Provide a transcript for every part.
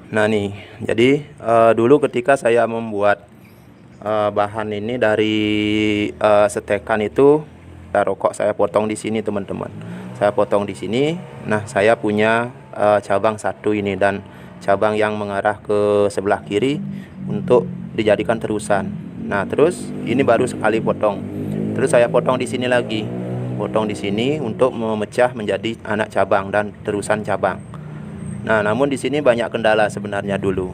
Nah nih, jadi dulu ketika saya membuat bahan ini dari setekan itu, rokok saya potong di sini teman-teman. Saya potong di sini. Nah, saya punya cabang satu ini dan cabang yang mengarah ke sebelah kiri untuk dijadikan terusan. Nah, terus ini baru sekali potong. Terus saya potong di sini lagi. Potong di sini untuk memecah menjadi anak cabang dan terusan cabang. Nah, namun di sini banyak kendala sebenarnya dulu.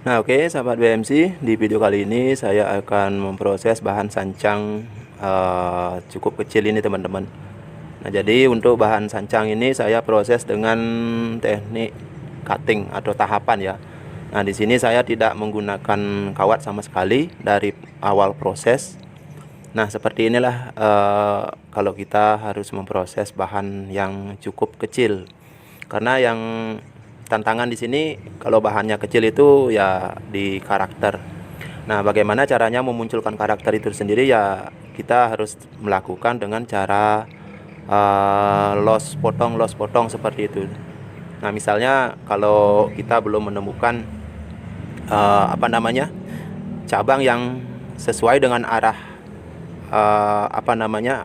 Nah, oke, sahabat BMC, di video kali ini saya akan memproses bahan sancang cukup kecil ini, teman-teman. Nah, jadi untuk bahan sancang ini saya proses dengan teknik cutting atau tahapan ya. Nah, di sini saya tidak menggunakan kawat sama sekali dari awal proses. Nah, seperti inilah kalau kita harus memproses bahan yang cukup kecil. Karena yang tantangan di sini kalau bahannya kecil itu ya di karakter. Nah, bagaimana caranya memunculkan karakter itu sendiri ya kita harus melakukan dengan cara loss potong seperti itu. Nah, misalnya kalau kita belum menemukan cabang yang sesuai dengan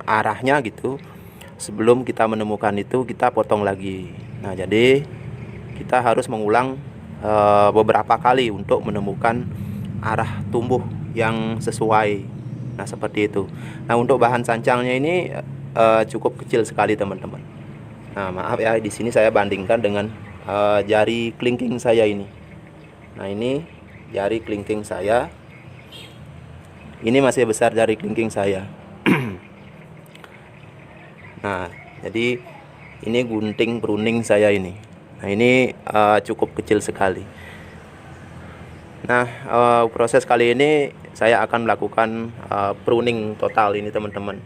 arahnya gitu, sebelum kita menemukan itu kita potong lagi. Nah, jadi kita harus mengulang beberapa kali untuk menemukan arah tumbuh yang sesuai. Nah, seperti itu. Nah, untuk bahan sancangnya ini cukup kecil sekali, teman-teman. Nah, maaf ya, di sini saya bandingkan dengan jari kelingking saya ini. Nah, ini jari kelingking saya. Ini masih besar jari kelingking saya. Nah, jadi ini gunting pruning saya ini. Nah, ini cukup kecil sekali. Nah, proses kali ini saya akan melakukan pruning total ini, teman-teman.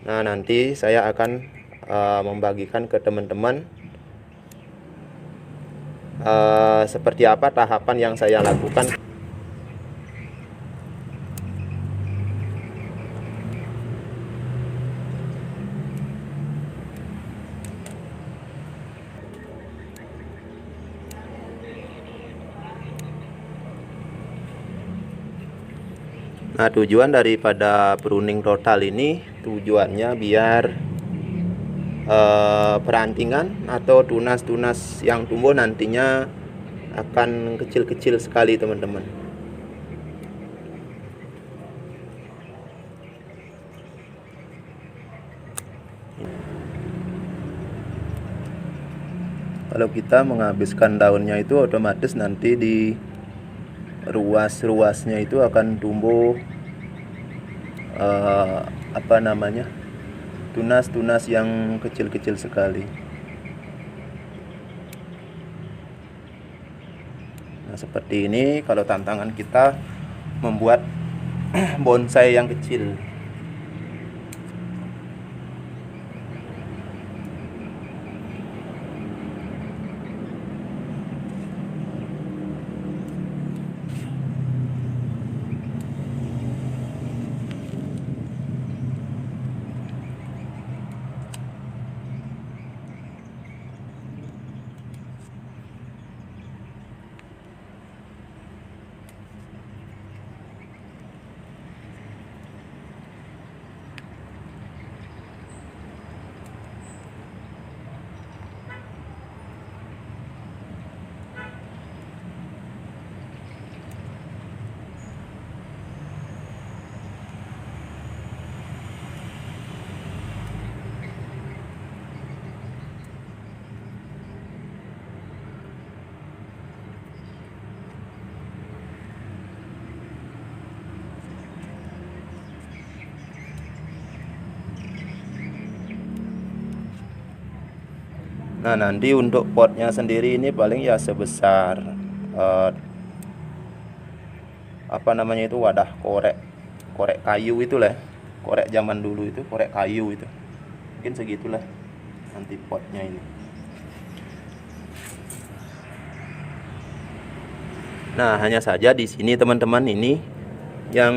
Nah, nanti saya akan membagikan ke teman-teman seperti apa tahapan yang saya lakukan. Nah, tujuan daripada pruning total ini tujuannya biar perantingan atau tunas-tunas yang tumbuh nantinya akan kecil-kecil sekali, teman-teman. Kalau kita menghabiskan daunnya itu otomatis nanti di ruas-ruasnya itu akan tumbuh tunas-tunas yang kecil-kecil sekali. Nah, seperti ini kalau tantangan kita membuat bonsai yang kecil. Nah, nanti untuk potnya sendiri ini paling ya sebesar wadah korek kayu itulah, korek zaman dulu itu, korek kayu itu. Mungkin segitulah nanti potnya ini. Nah, hanya saja di sini teman-teman, ini yang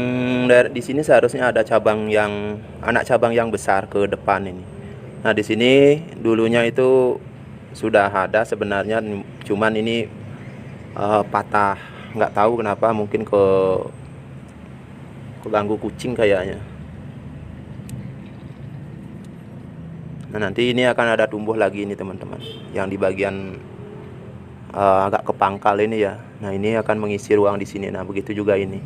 di sini seharusnya ada anak cabang yang besar ke depan ini. Nah, di sini dulunya itu sudah ada sebenarnya, cuman ini patah, nggak tahu kenapa, mungkin keganggu kucing kayaknya. Nah, nanti ini akan ada tumbuh lagi ini teman-teman, yang di bagian agak ke pangkal ini ya. Nah, ini akan mengisi ruang di sini. Nah, begitu juga ini.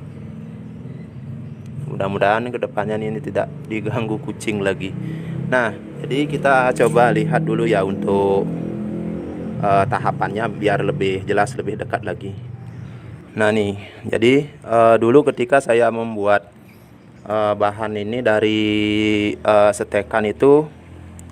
Mudah-mudahan kedepannya ini tidak diganggu kucing lagi. Nah, jadi kita coba lihat dulu ya untuk tahapannya biar lebih jelas, lebih dekat lagi. Nah nih, jadi dulu ketika saya membuat bahan ini dari setekan itu,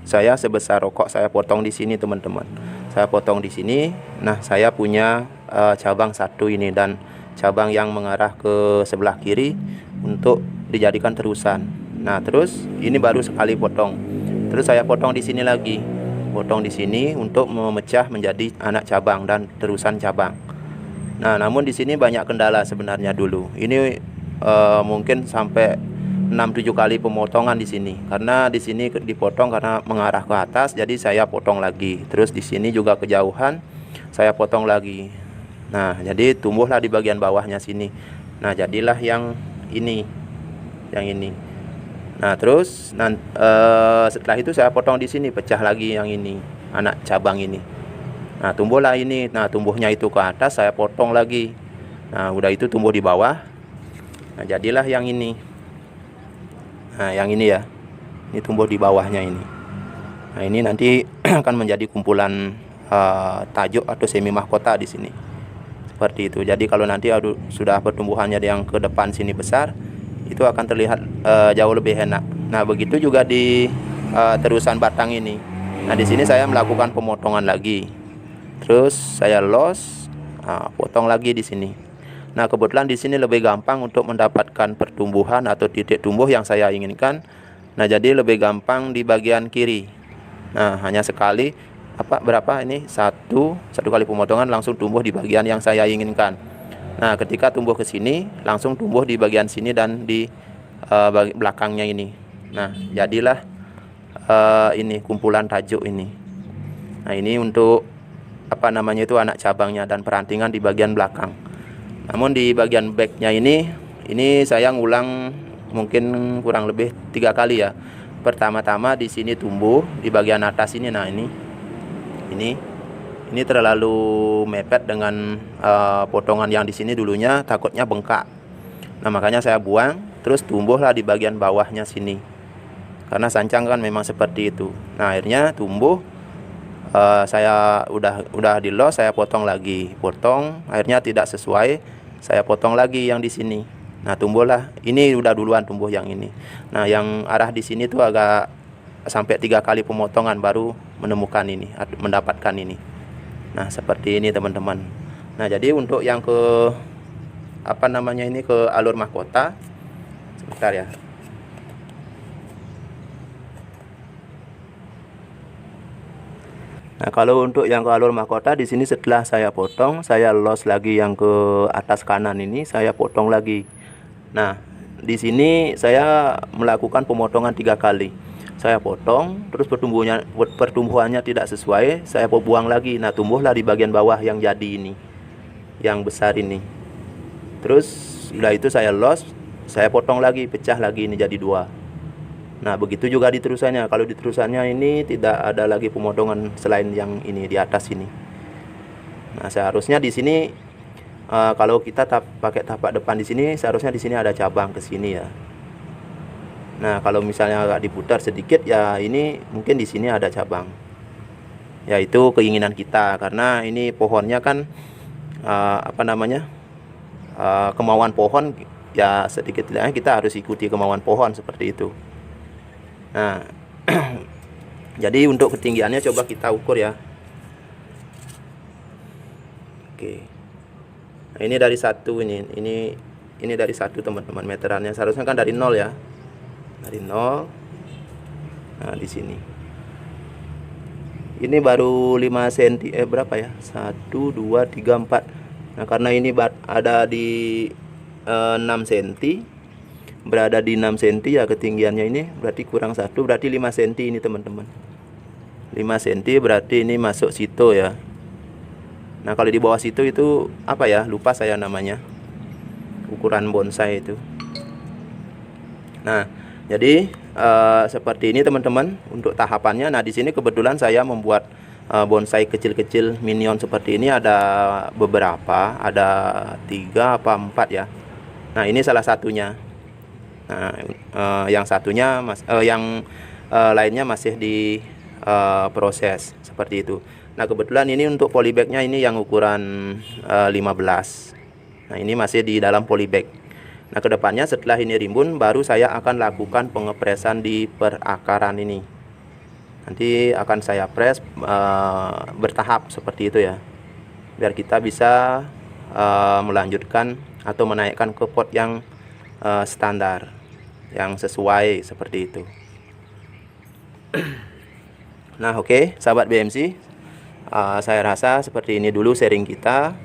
saya sebesar rokok saya potong di sini teman-teman. Saya potong di sini. Nah, saya punya cabang satu ini dan cabang yang mengarah ke sebelah kiri untuk dijadikan terusan. Nah, terus ini baru sekali potong. Terus saya potong di sini lagi. Potong di sini untuk memecah menjadi anak cabang dan terusan cabang. Nah, namun di sini banyak kendala sebenarnya dulu. Ini mungkin sampai 6-7 kali pemotongan di sini. Karena di sini dipotong karena mengarah ke atas, jadi saya potong lagi. Terus di sini juga kejauhan, saya potong lagi. Nah, jadi tumbuhlah di bagian bawahnya sini. Nah, jadilah yang ini. Yang ini. Nah, terus setelah itu saya potong di sini, pecah lagi yang ini, anak cabang ini. Nah, tumbuhlah ini. Nah, tumbuhnya itu ke atas, saya potong lagi. Nah, udah itu tumbuh di bawah. Nah, jadilah yang ini. Nah, yang ini ya. Ini tumbuh di bawahnya ini. Nah, ini nanti akan menjadi kumpulan tajuk atau semi mahkota di sini. Seperti itu. Jadi kalau nanti sudah pertumbuhannya yang ke depan sini besar, itu akan terlihat jauh lebih enak. Nah, begitu juga di terusan batang ini. Nah, di sini saya melakukan pemotongan lagi. Terus saya los, potong lagi di sini. Nah, kebetulan di sini lebih gampang untuk mendapatkan pertumbuhan atau titik tumbuh yang saya inginkan. Nah, jadi lebih gampang di bagian kiri. Nah, hanya sekali berapa ini? Satu kali pemotongan langsung tumbuh di bagian yang saya inginkan. Nah, ketika tumbuh ke sini, langsung tumbuh di bagian sini dan di belakangnya ini. Nah, jadilah ini kumpulan tajuk ini. Nah, ini untuk itu anak cabangnya dan perantingan di bagian belakang. Namun di bagian backnya ini saya ngulang mungkin kurang lebih 3 kali ya. Pertama-tama di sini tumbuh di bagian atas ini. Nah, ini terlalu mepet dengan potongan yang di sini dulunya, takutnya bengkak. Nah, makanya saya buang, terus tumbuhlah di bagian bawahnya sini. Karena sancang kan memang seperti itu. Nah, akhirnya tumbuh. Saya udah di los, saya potong lagi. Akhirnya tidak sesuai, saya potong lagi yang di sini. Nah, tumbuhlah. Ini udah duluan tumbuh yang ini. Nah, yang arah di sini tuh agak sampai 3 kali pemotongan baru menemukan ini, mendapatkan ini. Nah, seperti ini teman-teman. Nah, jadi untuk yang ke ke alur mahkota, sebentar ya. Nah, kalau untuk yang ke alur mahkota di sini setelah saya potong, saya los lagi yang ke atas kanan ini, saya potong lagi. Nah, di sini saya melakukan pemotongan 3 kali. Saya potong, terus pertumbuhannya tidak sesuai, saya buang lagi. Nah, tumbuhlah di bagian bawah yang jadi ini, yang besar ini. Terus setelah itu saya los, saya potong lagi, pecah lagi, ini jadi 2. Nah, begitu juga di terusannya. Kalau di terusannya ini tidak ada lagi pemotongan selain yang ini di atas ini. Nah, seharusnya di sini kalau kita pakai tapak depan di sini, seharusnya di sini ada cabang ke sini ya. Nah, kalau misalnya agak diputar sedikit ya, ini mungkin di sini ada cabang. Ya, itu keinginan kita karena ini pohonnya kan kemauan pohon ya, sedikit tidaknya kita harus ikuti kemauan pohon seperti itu. Nah, jadi untuk ketinggiannya coba kita ukur ya. Oke. Nah, ini dari 1 ini dari 1 teman-teman, meterannya seharusnya kan dari 0 ya. Dari 0. Nah, di sini. Ini baru 5 cm berapa ya? 1 2 3 4. Nah, karena ini ada di 6 cm. Berada di 6 cm ya ketinggiannya ini, berarti kurang 1, berarti 5 cm ini teman-teman. 5 cm berarti ini masuk situ ya. Nah kalau di bawah situ itu apa ya, lupa saya namanya, ukuran bonsai itu. Nah jadi seperti ini teman-teman untuk tahapannya. Nah di sini kebetulan saya membuat bonsai kecil-kecil minion seperti ini ada beberapa, ada 3 apa 4 ya. Nah ini salah satunya. Nah yang satunya yang lainnya masih di proses seperti itu. Nah kebetulan ini untuk polybagnya ini yang ukuran 15. Nah ini masih di dalam polybag. Nah kedepannya setelah ini rimbun baru saya akan lakukan pengepresan di perakaran ini. Nanti akan saya press bertahap seperti itu ya, biar kita bisa melanjutkan atau menaikkan ke pot yang standar, yang sesuai seperti itu. Nah oke, sahabat BMC, saya rasa seperti ini dulu sharing kita.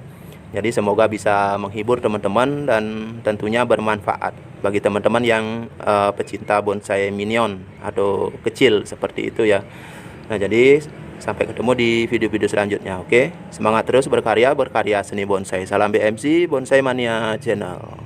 Jadi semoga bisa menghibur teman-teman dan tentunya bermanfaat bagi teman-teman yang pecinta bonsai minion atau kecil seperti itu ya. Nah jadi sampai ketemu di video-video selanjutnya. Oke, semangat terus berkarya seni bonsai. Salam BMC Bonsai Mania Channel.